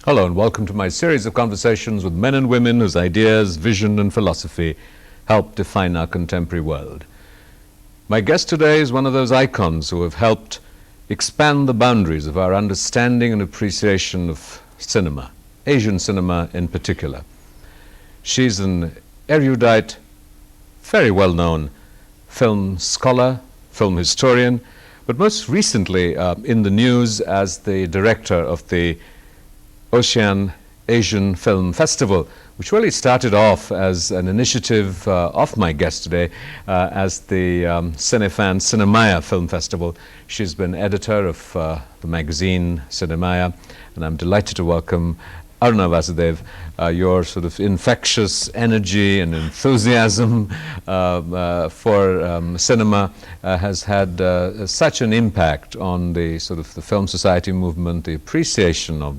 Hello and welcome to my series of conversations with men and women whose ideas, vision and philosophy help define our contemporary world. My guest today is one of those icons who have helped expand the boundaries of our understanding and appreciation of cinema, Asian cinema in particular. She's an erudite, very well-known film scholar, film historian, but most recently in the news as the director of the Ocean Asian Film Festival, which really started off as an initiative of my guest today as the Cinéma Film Festival. She's been editor of the magazine Cinéma, and I'm delighted to welcome Aruna Vasudev. Your sort of infectious energy and enthusiasm for cinema has had such an impact on the sort of the film society movement, the appreciation of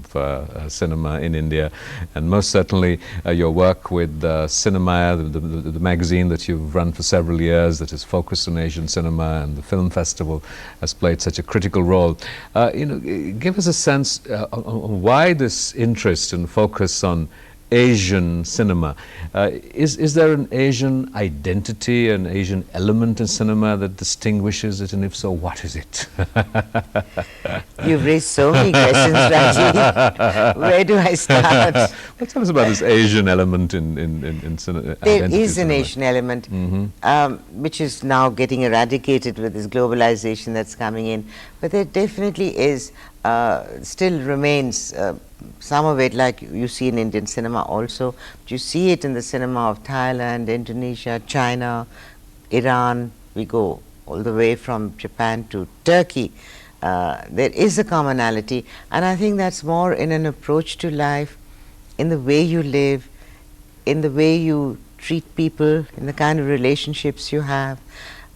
cinema in India, and most certainly your work with Cinéma, the magazine that you've run for several years that is focused on Asian cinema, and the film festival has played such a critical role. Give us a sense on why this interest and focus on Asian cinema. Is there an Asian identity, an Asian element in cinema that distinguishes it, and if so, what is it? You've raised so many questions, Rajiv. Where do I start? Well, tell us about this Asian element in cinema. There is an Asian element, which is now getting eradicated with this globalization that's coming in. But there definitely is, still remains some of it, like you see in Indian cinema also. But you see it in the cinema of Thailand, Indonesia, China, Iran. We go all the way from Japan to Turkey. There is a commonality, and I think that's more in an approach to life, in the way you live, in the way you treat people, in the kind of relationships you have.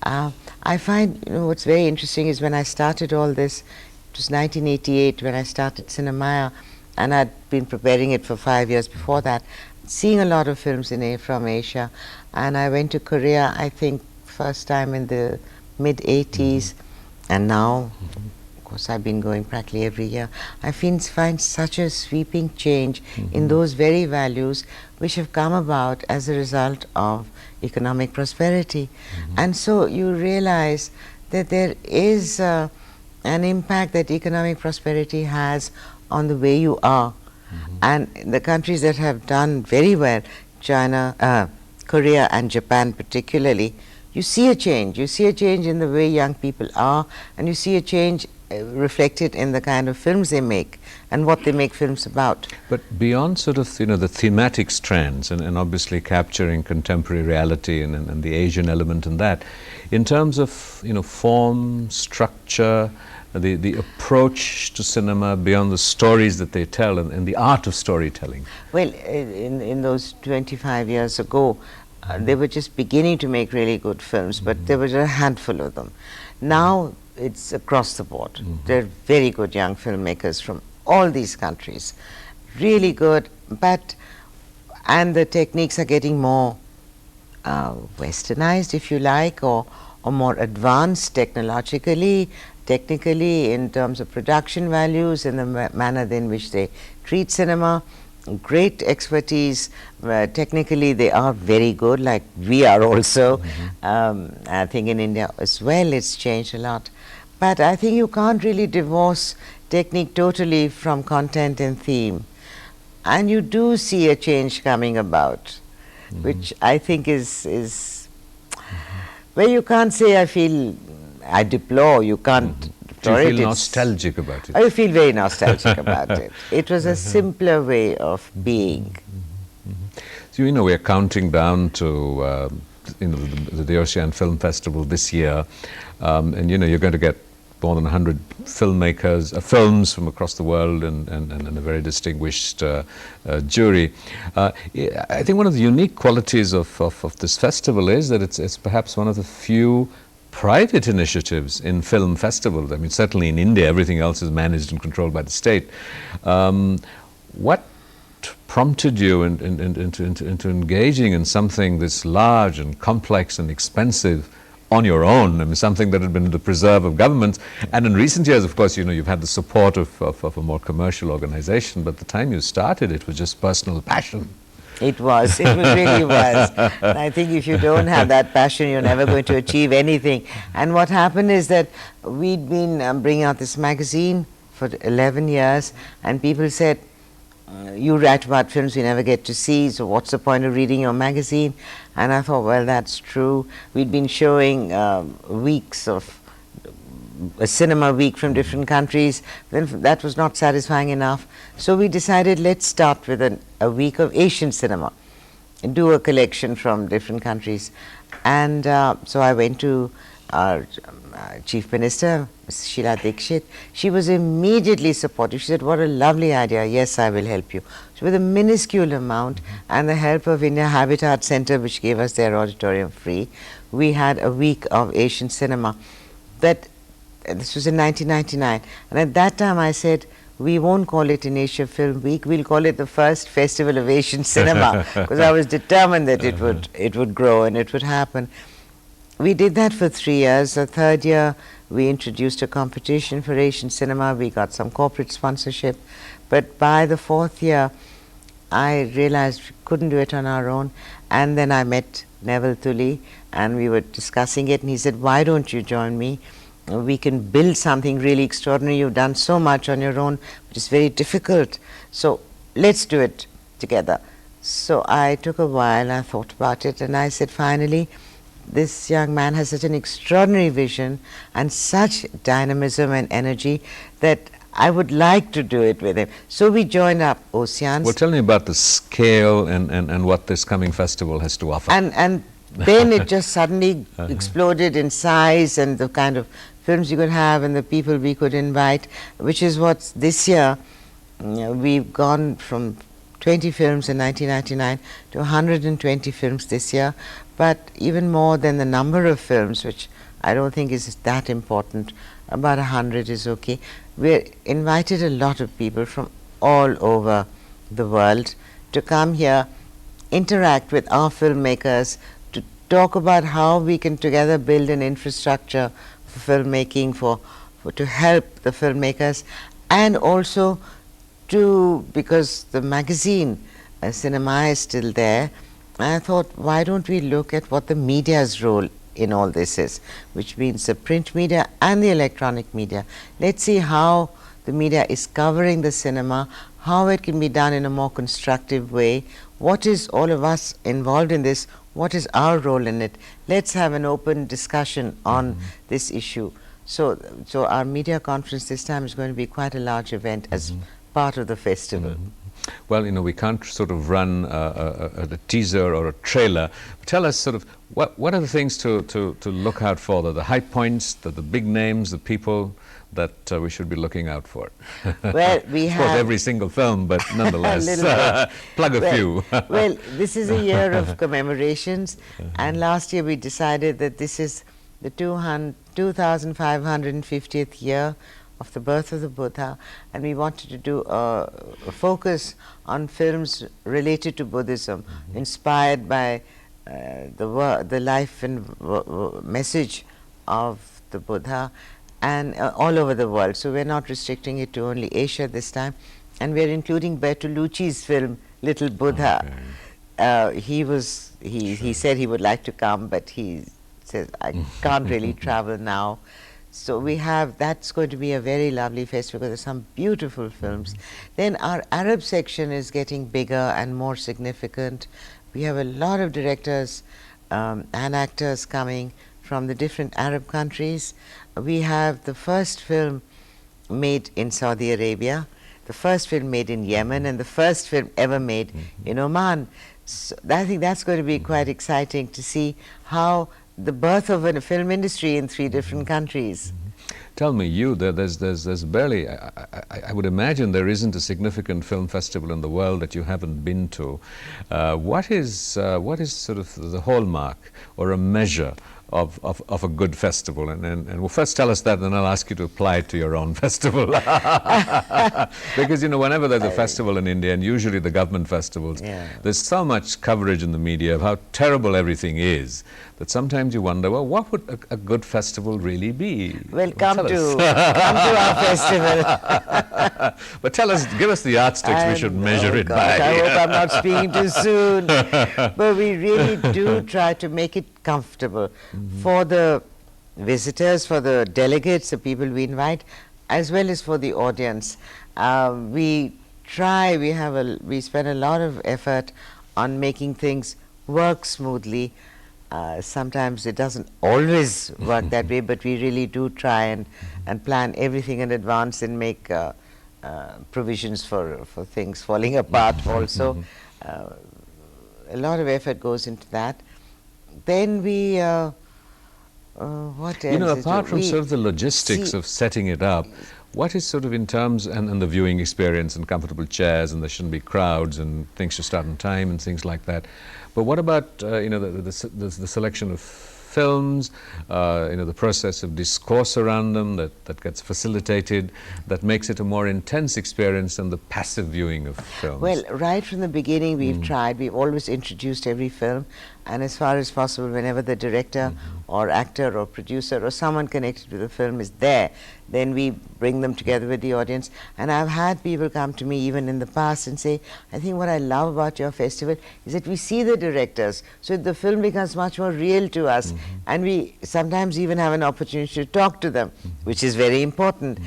I find, what's very interesting is when I started all this, it was 1988 when I started Cinéma, and I'd been preparing it for 5 years before that, seeing a lot of films from Asia. And I went to Korea, I think, first time in the mid-80s, and now, of course, I've been going practically every year. I find such a sweeping change in those very values which have come about as a result of economic prosperity. And so you realize that there is an impact that economic prosperity has on the way you are. And the countries that have done very well, China, Korea and Japan particularly, you see a change. You see a change in the way young people are, and you see a change reflected in the kind of films they make and what they make films about. But beyond sort of the thematic strands and obviously capturing contemporary reality and the Asian element in that, in terms of form, structure, the approach to cinema beyond the stories that they tell and the art of storytelling. Well, in those 25 years ago, they were just beginning to make really good films, but there was a handful of them. Now it's across the board. There are very good young filmmakers from all these countries, really good, and the techniques are getting more westernized, if you like, or more advanced technically in terms of production values and the manner in which they treat cinema. Great expertise. Technically they are very good, like we are also. I think in India as well it's changed a lot. But I think you can't really divorce technique totally from content and theme. And you do see a change coming about, which I think is where you can't say I deplore, you can't. Do you feel nostalgic about it? I feel very nostalgic about it. It was a simpler way of being. So we're counting down to the Ocean Film Festival this year, and you're going to get more than 100 filmmakers, films from across the world, and a very distinguished jury. I think one of the unique qualities of this festival is that it's perhaps one of the few private initiatives in film festivals. I mean, certainly in India, everything else is managed and controlled by the state. What prompted you into engaging in something this large and complex and expensive on your own, I mean, something that had been the preserve of governments. And in recent years, of course, you know, you've had the support of a more commercial organization, but the time you started, it was just personal passion. It really was. And I think if you don't have that passion, you're never going to achieve anything. And what happened is that we'd been bringing out this magazine for 11 years, and people said, you write about films we never get to see, so what's the point of reading your magazine? And I thought, well, that's true. We'd been showing weeks of a cinema week from different countries. Then that was not satisfying enough. So we decided, let's start with a week of Asian cinema and do a collection from different countries. And so I went to our Chief Minister, Ms. Sheila Dikshit. She was immediately supportive. She said, what a lovely idea. Yes, I will help you. So with a minuscule amount and the help of India Habitat Center, which gave us their auditorium free, we had a week of Asian cinema. This was in 1999. And at that time I said, we won't call it an Asia Film Week, we'll call it the first Festival of Asian Cinema, because I was determined that it would grow and it would happen. We did that for 3 years. The third year, we introduced a competition for Asian cinema. We got some corporate sponsorship. But by the fourth year, I realized we couldn't do it on our own. And then I met Neville Tully, and we were discussing it. And he said, why don't you join me? We can build something really extraordinary. You've done so much on your own, but it's very difficult. So let's do it together. So I took a while, I thought about it, and I said, finally, this young man has such an extraordinary vision and such dynamism and energy that I would like to do it with him. So we joined up Oceans. Well, tell me about the scale and what this coming festival has to offer. And then it just suddenly exploded in size and the kind of films you could have and the people we could invite, which is what this year, we've gone from 20 films in 1999 to 120 films this year. But even more than the number of films, which I don't think is that important, about 100 is okay. We invited a lot of people from all over the world to come here, interact with our filmmakers, to talk about how we can together build an infrastructure for filmmaking, to help the filmmakers, and also because the magazine, Cinéma, is still there. I thought, why don't we look at what the media's role in all this is, which means the print media and the electronic media. Let's see how the media is covering the cinema, how it can be done in a more constructive way. What is all of us involved in this? What is our role in it? Let's have an open discussion on this issue. So our media conference this time is going to be quite a large event as part of the festival. Well, you know, we can't sort of run a teaser or a trailer. Tell us sort of what are the things to look out for, the high points, the big names, the people that we should be looking out for. Well, we of have... course, every single film, but nonetheless, plug a few. Well, this is a year of commemorations, and last year we decided that this is the 2550th year of the birth of the Buddha, and we wanted to do a focus on films related to Buddhism, inspired by the life and message of the Buddha, and all over the world. So we're not restricting it to only Asia this time, and we're including Bertolucci's film Little Buddha. Okay. He said he would like to come, but he says, I can't really travel now. So we have, that's going to be a very lovely festival, because there's some beautiful films. Then our Arab section is getting bigger and more significant. We have a lot of directors and actors coming from the different Arab countries. We have the first film made in Saudi Arabia, the first film made in Yemen, and the first film ever made in Oman. So I think that's going to be quite exciting to see how the birth of a film industry in 3 different countries. Tell me, there's barely, I would imagine there isn't a significant film festival in the world that you haven't been to. What is sort of the hallmark or a measure of a good festival? And well, first tell us that, and then I'll ask you to apply it to your own festival. Because, you know, whenever there's a festival in India, and usually the government festivals, there's so much coverage in the media of how terrible everything is, that sometimes you wonder, well, what would a good festival really be? Well, come to our festival. But tell us, give us the yardsticks we should measure it by. I hope I'm not speaking too soon. But we really do try to make it comfortable for the visitors, for the delegates, the people we invite, as well as for the audience. We spend a lot of effort on making things work smoothly. Sometimes it doesn't always work that way, but we really do try and plan everything in advance and make provisions for things falling apart also. A lot of effort goes into that. Then we, what else? You know, apart from sort of the logistics of setting it up, what is sort of in terms, and the viewing experience and comfortable chairs, and there shouldn't be crowds and things should start on time and things like that. But what about, you know, the selection of films, you know, the process of discourse around them that gets facilitated, that makes it a more intense experience than the passive viewing of films? Well, right from the beginning we've always introduced every film, and as far as possible, whenever the director or actor or producer or someone connected to the film is there, then we bring them together with the audience. And I've had people come to me even in the past and say, I think what I love about your festival is that we see the directors, so the film becomes much more real to us, and we sometimes even have an opportunity to talk to them, which is very important.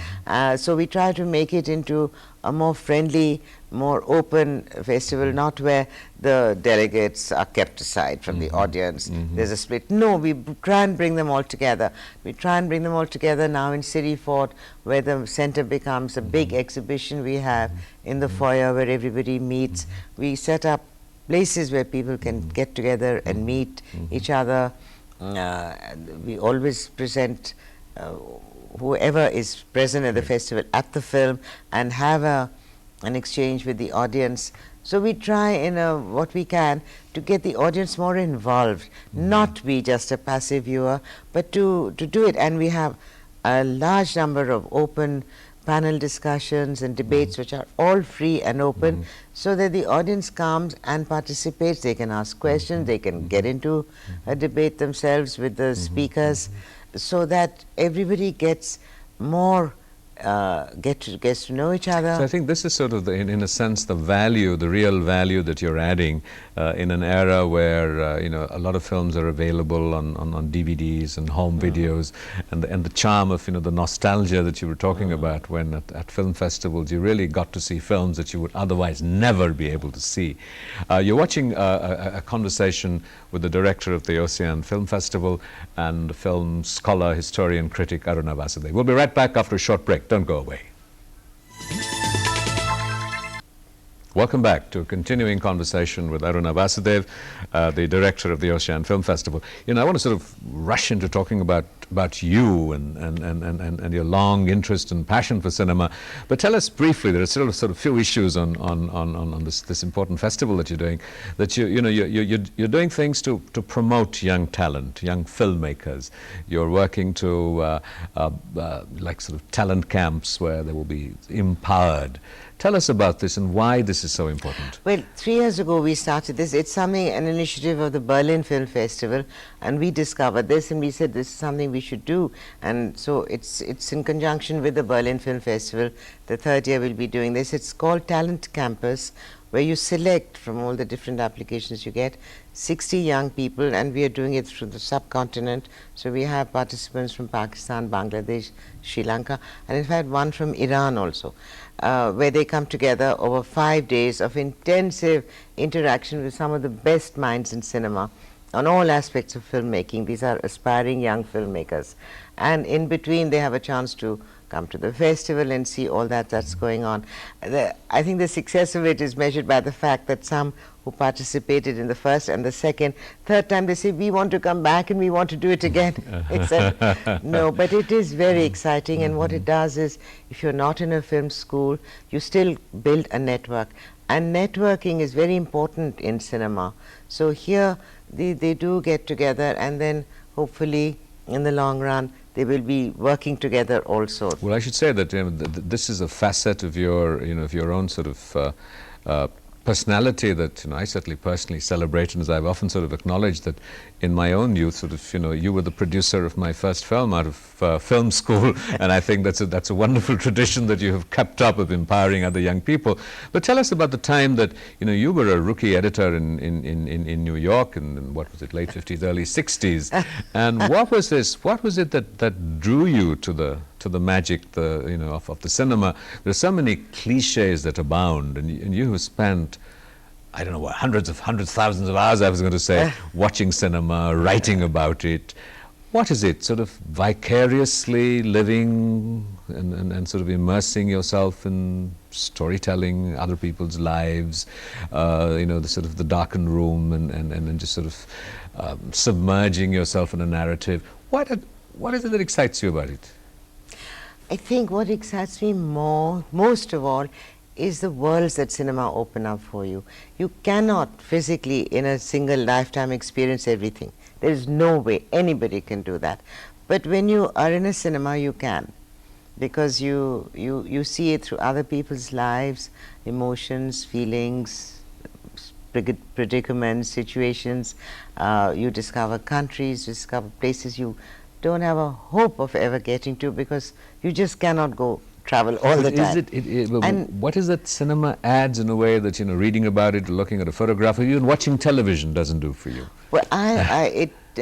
So we try to make it into a more friendly, more open festival, not where the delegates are kept aside from the audience. There's a split. No, we try and bring them all together. We try and bring them all together now in City Fort, where the center becomes a big exhibition we have in the foyer where everybody meets. We set up places where people can get together and meet each other. We always present whoever is present at the festival at the film and have an exchange with the audience. So we try in what we can to get the audience more involved, not be just a passive viewer, but to do it. And we have a large number of open panel discussions and debates which are all free and open, so that the audience comes and participates. They can ask questions, they can get into a debate themselves with the speakers, so that everybody gets more gets to know each other. So I think this is sort of, in a sense, the value, the real value that you're adding in an era where you know, a lot of films are available on DVDs and home videos, and the charm of, you know, the nostalgia that you were talking about, when at film festivals you really got to see films that you would otherwise never be able to see. You're watching a conversation with the director of the Ocean Film Festival and film scholar, historian, critic Aruna Vasudev. We'll be right back after a short break. Don't go away. Welcome back to a continuing conversation with Aruna Vasudev, the director of the Ocean Film Festival. You know, I want to sort of rush into talking about you and your long interest and passion for cinema. But tell us briefly, there are still sort of few issues on this important festival that you're doing, that you're doing things to promote young talent, young filmmakers. You're working to like sort of talent camps where they will be empowered. Tell us about this and why this is so important. Well, 3 years ago we started this. It's an initiative of the Berlin Film Festival, and we discovered this and we said this is something we should do. And so it's in conjunction with the Berlin Film Festival. The 3rd year we'll be doing this. It's called Talent Campus, where you select from all the different applications you get 60 young people, and we are doing it through the subcontinent. So we have participants from Pakistan, Bangladesh, Sri Lanka, and in fact one from Iran also, where they come together over 5 days of intensive interaction with some of the best minds in cinema on all aspects of filmmaking. These are aspiring young filmmakers, and in between they have a chance to come to the festival and see all that's going on. I think the success of it is measured by the fact that some who participated in the first and the second, third time, they say, we want to come back and we want to do it again. No, but it is very exciting, and what it does is, if you're not in a film school, you still build a network, and networking is very important in cinema. So here they do get together, and then hopefully in the long run they will be working together also. Well, I should say that this is a facet of your, of your own sort of personality that I certainly personally celebrate, and as I've often sort of acknowledged that in my own youth, sort of, you were the producer of my first film out of film school, and I think that's a wonderful tradition that you have kept up of empowering other young people. But tell us about the time that you were a rookie editor in New York in what was it, late 50s, early 60s, and what was it that drew you to the magic of the cinema? There's so many cliches that abound, and you have spent, I don't know what, hundreds, thousands of hours, I was going to say, watching cinema, writing about it. What is it, sort of vicariously living and sort of immersing yourself in storytelling, other people's lives, the sort of the darkened room and just sort of submerging yourself in a narrative? What is it that excites you about it? I think what excites me most of all, is the worlds that cinema open up for you. You cannot physically in a single lifetime experience everything. There is no way anybody can do that. But when you are in a cinema, you can, because you see it through other people's lives, emotions, feelings, predicaments, situations. You discover countries, you discover places you don't have a hope of ever getting to, because you just cannot go travel all the time. And what is that cinema adds in a way that reading about it, looking at a photograph, or even watching television doesn't do for you? Well,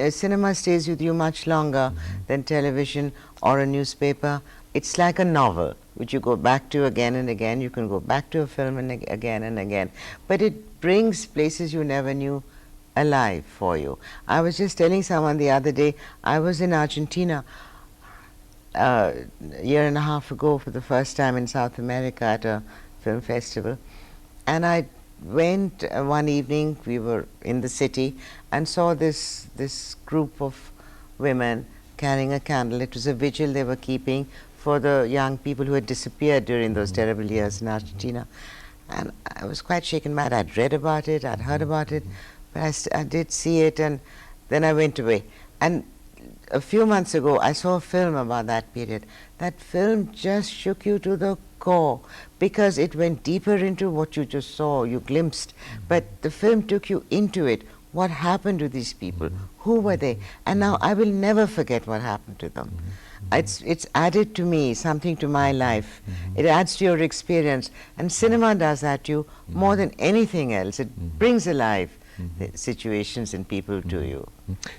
cinema stays with you much longer than television or a newspaper. It's like a novel which you go back to again and again. You can go back to a film and again and again, but it brings places you never knew alive for you. I was just telling someone the other day, I was in Argentina a year and a half ago for the first time in South America at a film festival, and I went one evening, we were in the city, and saw this group of women carrying a candle. It was a vigil they were keeping for the young people who had disappeared during those terrible years in Argentina. And I was quite shaken by it. I'd read about it, I'd heard about it, but I did see it, and then I went away. And a few months ago, I saw a film about that period. That film just shook you to the core, because it went deeper into what you just saw, you glimpsed, but the film took you into it. What happened to these people? Who were they? And now I will never forget what happened to them. It's added to me something to my life. It adds to your experience, and cinema does that to you more than anything else. It brings alive the situations and people to you.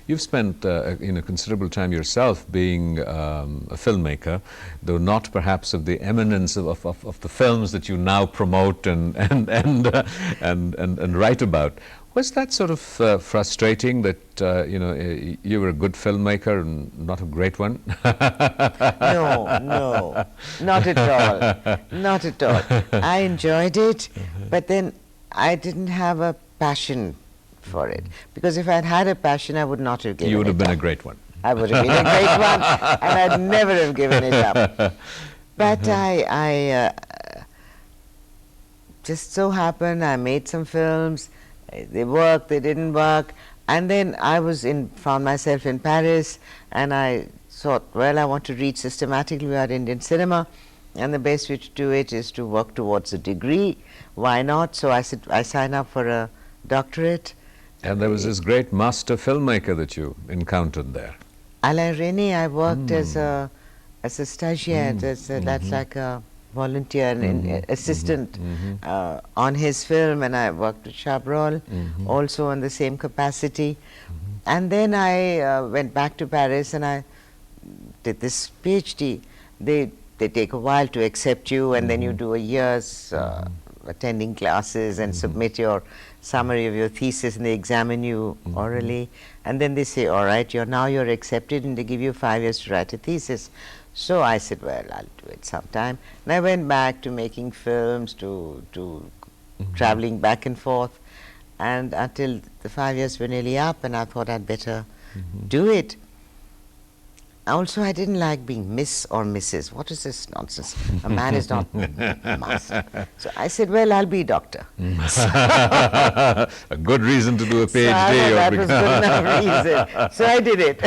You've spent considerable time yourself being a filmmaker, though not perhaps of the eminence of the films that you now promote and write about. Was that sort of frustrating that you were a good filmmaker and not a great one? No, not at all. Not at all. I enjoyed it, but then I didn't have a passion for it, because if I'd had a passion, I would not have given it up. You would have been a great one. I would have been a great one, and I'd never have given it up. But I just so happened, I made some films. They worked, they didn't work, and then I found myself in Paris, and I thought, well, I want to read systematically about Indian cinema, and the best way to do it is to work towards a degree. Why not? So I said, I signed up for a doctorate. And there was this great master filmmaker that you encountered there. Alain René, I worked as a stagiaire, that's like a volunteer and assistant on his film, and I worked with Chabrol also in the same capacity. And then I went back to Paris and I did this PhD. They take a while to accept you, and then you do a year's attending classes and submit your summary of your thesis, and they examine you orally, and then they say, all right, you're accepted, and they give you 5 years to write a thesis. So I said, well, I'll do it sometime. And I went back to making films, to traveling back and forth, and until the 5 years were nearly up, and I thought I'd better do it. Also, I didn't like being Miss or Mrs. What is this nonsense? A man is not must. So I said, well, I'll be doctor. A good reason to do a So I PhD. thought that was good enough reason. So I did it.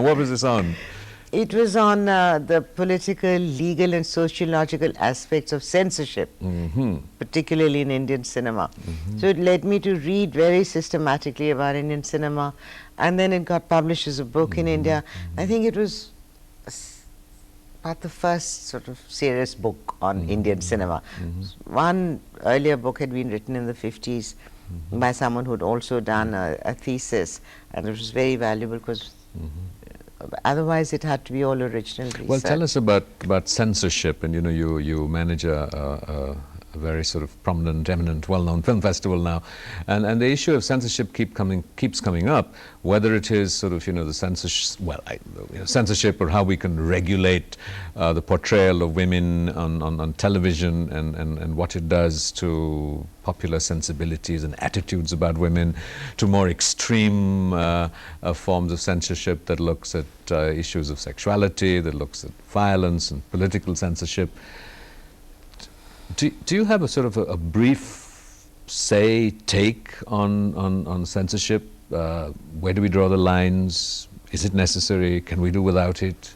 What was this on? It was on the political, legal and sociological aspects of censorship, particularly in Indian cinema. So it led me to read very systematically about Indian cinema, and then it got published as a book in India. I think it was about the first sort of serious book on Indian cinema. One earlier book had been written in the 50s by someone who had also done a thesis, and it was very valuable because otherwise it had to be all original research. Well, tell us about censorship, and you manage a very sort of prominent, eminent, well-known film festival now, and the issue of censorship keeps coming up, whether it is sort of the censorship or how we can regulate the portrayal of women on television and what it does to popular sensibilities and attitudes about women, to more extreme forms of censorship that looks at issues of sexuality, that looks at violence and political censorship. Do you have a sort of a brief take on censorship? Where do we draw the lines? Is it necessary? Can we do without it?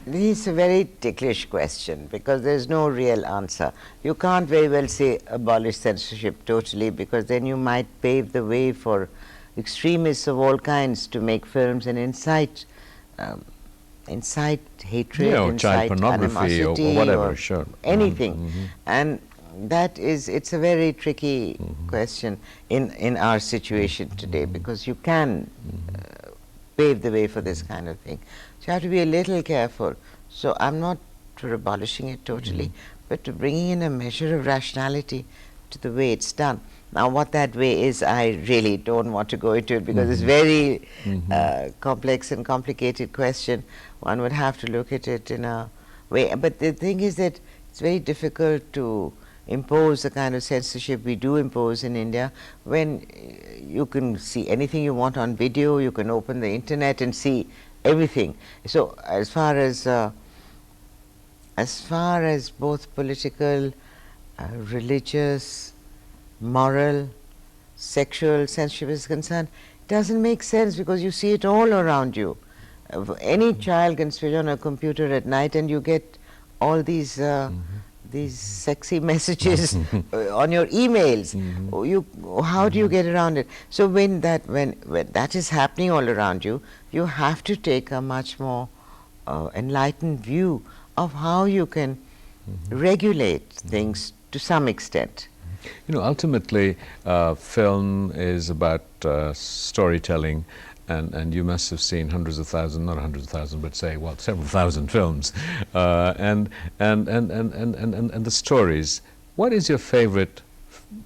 This is a very ticklish question because there's no real answer. You can't very well say abolish censorship totally, because then you might pave the way for extremists of all kinds to make films and incite hatred, or incite child pornography or whatever, sure. Anything. And that is, it's a very tricky question in our situation today, because you can pave the way for this kind of thing. So you have to be a little careful. So I'm not for abolishing it totally, but to bringing in a measure of rationality to the way it's done. Now, what that way is, I really don't want to go into it, because it's very complex and complicated question. One would have to look at it in a way. But the thing is that it's very difficult to impose the kind of censorship we do impose in India, when you can see anything you want on video, you can open the internet and see everything. So as far as both political, religious, moral, sexual censorship is concerned, it doesn't make sense, because you see it all around you. Any child can switch on a computer at night and you get all these sexy messages on your emails. How do you get around it? So when that is happening all around you, you have to take a much more enlightened view of how you can regulate things to some extent. Ultimately, film is about storytelling, and you must have seen hundreds of thousands, not hundreds of thousands, but say, well, several thousand films, and the stories. What is your favorite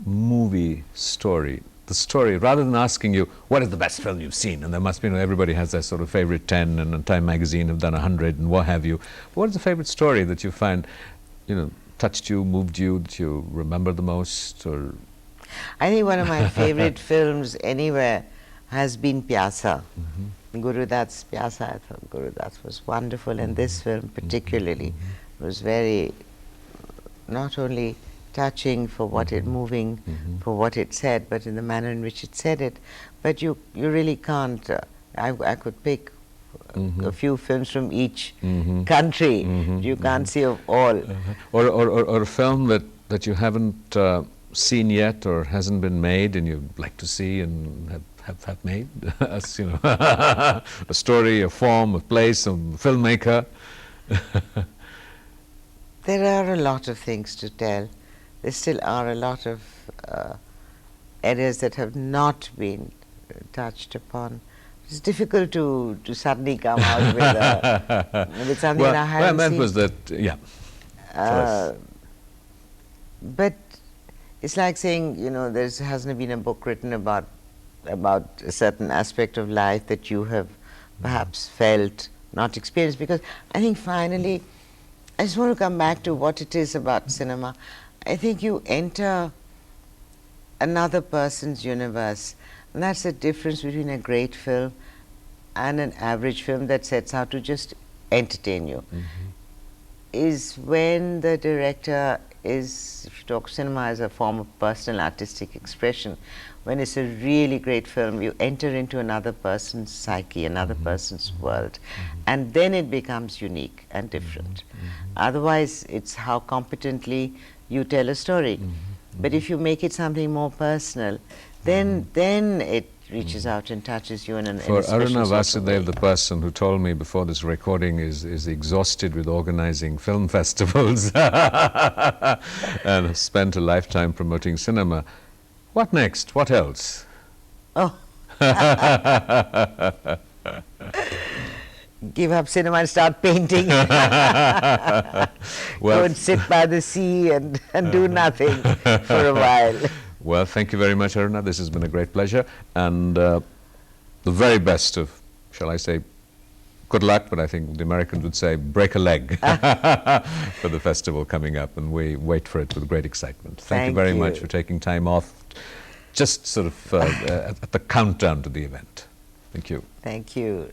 movie story? The story, rather than asking you, what is the best film you've seen? And there must be, everybody has their sort of favorite 10, and Time Magazine have done 100, and what have you. What is the favorite story that you find, touched you, moved you, that you remember the most? Or I think one of my favorite films anywhere has been Pyasa. Guru Dutt's Pyasa. I thought Guru Dutt was wonderful, and this film particularly was very, not only touching for what it, moving for what it said, but in the manner in which it said it. But you really can't, I could pick a few films from each country. You can't see of all. Or a film that you haven't seen yet, or hasn't been made, and you'd like to see and have made, as a story, a form, a place, a filmmaker. There are a lot of things to tell. There still are a lot of areas that have not been touched upon. It's difficult to suddenly come out with something that I haven't that seen. was that, yeah. But it's like saying, there hasn't been a book written about a certain aspect of life that you have perhaps felt, not experienced. Because I think finally, I just want to come back to what it is about cinema. I think you enter another person's universe, and that's the difference between a great film and an average film that sets out to just entertain you is when the director is, if you talk cinema as a form of personal artistic expression, when it's a really great film, you enter into another person's psyche, another person's world, and then it becomes unique and different. Otherwise, it's how competently you tell a story. But if you make it something more personal, then it reaches out and touches you in an For special Aruna sort of way. Vasudev, the person who told me before this recording is exhausted with organizing film festivals and has spent a lifetime promoting cinema. What next? What else? Oh. Give up cinema and start painting. Go and sit by the sea and do nothing for a while. Well, thank you very much, Aruna. This has been a great pleasure. And the very best of, shall I say, good luck, but I think the Americans would say break a leg for the festival coming up. And we wait for it with great excitement. Thank you very much for taking time off, just sort of at the countdown to the event. Thank you. Thank you.